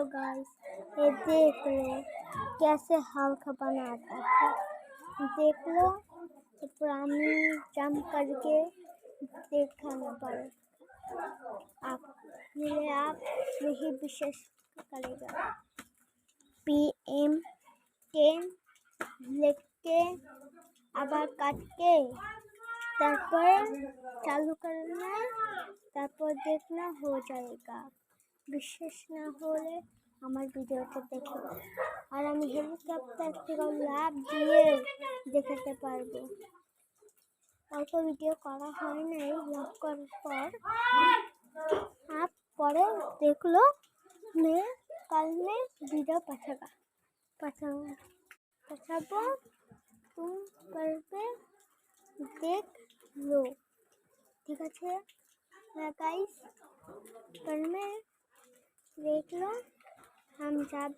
Hello guys, ये देख लो कैसे हल्का बनाता है। देख लो ये पुरानी जंप करके दिखाना पड़ेगा आप मिले आप यही विशेष करेगा। PM10 लिख के আবার কাটকে তারপর चालू करना তারপর देखना हो जाएगा। विशेष ना होले আমার ভিডিওটা দেখো আর আমি হেলিকপ্টার থেকে লাভ দিয়ে দেখাতে পারবো। অল্প ভিডিও করা হয় নাই, লাভ করার পর आप পরে देख लो मैं कल में वीडियो पठाबो तुम करके देख लो, ठीक है ना गाइस। कल में देख लो हम जब